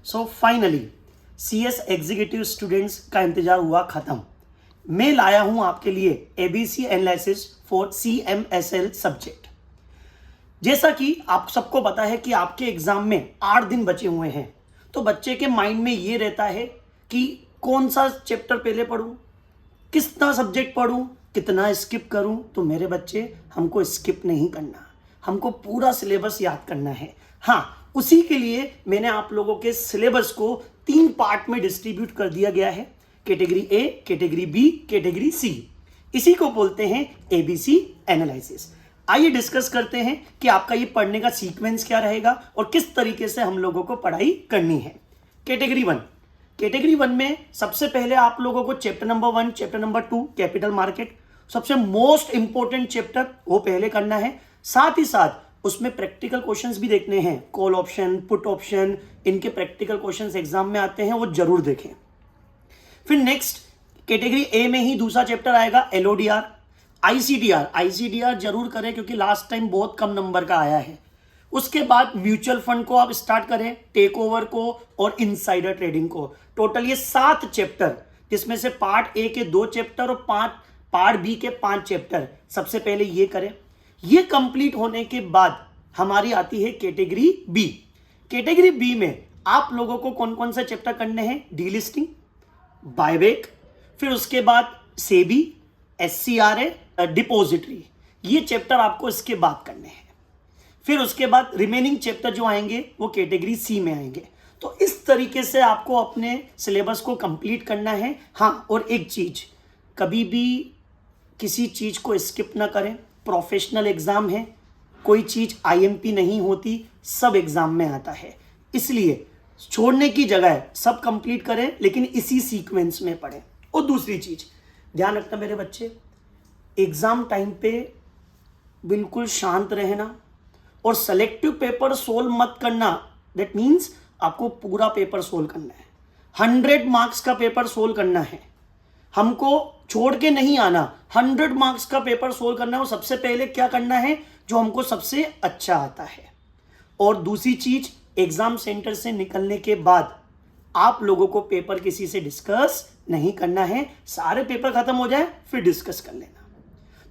So finally CS executive students का इंतजार हुआ खत्म। मैं लाया हूं आपके लिए ABC analysis for CMSL subject. जैसा कि आप सबको पता है कि आपके एग्जाम में 8 दिन बचे हुए हैं, तो बच्चे के माइंड में ये रहता है कि कौन सा चैप्टर पहले पढूं, कितना सब्जेक्ट पढूं, कितना स्किप करूं। तो मेरे बच्चे, हमको स्किप नहीं करना, हमको पूरा सिलेबस याद करना है। हाँ, उसी के लिए मैंने आप लोगों के सिलेबस को 3 पार्ट में डिस्ट्रीब्यूट कर दिया गया है, category A, category B, category C। इसी को बोलते हैं ABC एनालिसिस। आइए डिस्कस करते हैं कि आपका ये पढ़ने का सीक्वेंस क्या रहेगा और किस तरीके से हम लोगों को पढ़ाई करनी है। कैटेगरी 1, कैटेगरी 1 में सबसे पहले आप लोगों को chapter number 1, chapter number 2 capital market, सबसे मोस्ट इंपॉर्टेंट चैप्टर वो पहले करना है। साथ ही साथ उसमें प्रैक्टिकल क्वेश्चंस भी देखने हैं, कॉल ऑप्शन, पुट ऑप्शन, इनके प्रैक्टिकल क्वेश्चंस एग्जाम में आते हैं, वो जरूर देखें। फिर नेक्स्ट कैटेगरी A में ही दूसरा चैप्टर आएगा LODR, ICDR जरूर करें क्योंकि लास्ट टाइम बहुत कम नंबर का आया है। उसके बाद म्यूचुअल फंड को आप स्टार्ट करें, टेक ओवर को और इनसाइडर ट्रेडिंग को। टोटल ये 7 चैप्टर, जिसमें से पार्ट A के 2 चैप्टर और पार्ट B के 5 चैप्टर सबसे पहले ये करें। ये कंप्लीट होने के बाद हमारी आती है कैटेगरी B। कैटेगरी B में आप लोगों को कौन कौन से चैप्टर करने हैं? डीलिस्टिंग, बायबैक, फिर उसके बाद सेबी, SCRA, डिपोजिटरी। ये चैप्टर आपको इसके बाद करने हैं। फिर उसके बाद रिमेनिंग चैप्टर जो आएंगे वो कैटेगरी C में आएंगे। तो इस तरीके से आपको अपने सिलेबस को कंप्लीट करना है। हाँ, और एक चीज, कभी भी किसी चीज को स्किप ना करें। प्रोफेशनल एग्जाम है, कोई चीज IMP नहीं होती, सब एग्जाम में आता है, इसलिए छोड़ने की जगह सब कंप्लीट करें, लेकिन इसी सीक्वेंस में पढ़ें। और दूसरी चीज ध्यान रखना मेरे बच्चे, एग्जाम टाइम पे बिल्कुल शांत रहना और सेलेक्टिव पेपर सोल्व मत करना। दैट मीन्स आपको पूरा पेपर सोल्व करना है, 100 मार्क्स का पेपर सोल्व करना है, हमको छोड़ के नहीं आना। 100 मार्क्स का पेपर सोल्व करना है और सबसे पहले क्या करना है? जो हमको सबसे अच्छा आता है। और दूसरी चीज, एग्जाम सेंटर से निकलने के बाद आप लोगों को पेपर किसी से डिस्कस नहीं करना है। सारे पेपर खत्म हो जाए फिर डिस्कस कर लेना।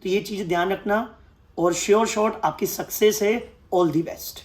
तो ये चीज ध्यान रखना और श्योर शॉट आपकी सक्सेस है। All the best.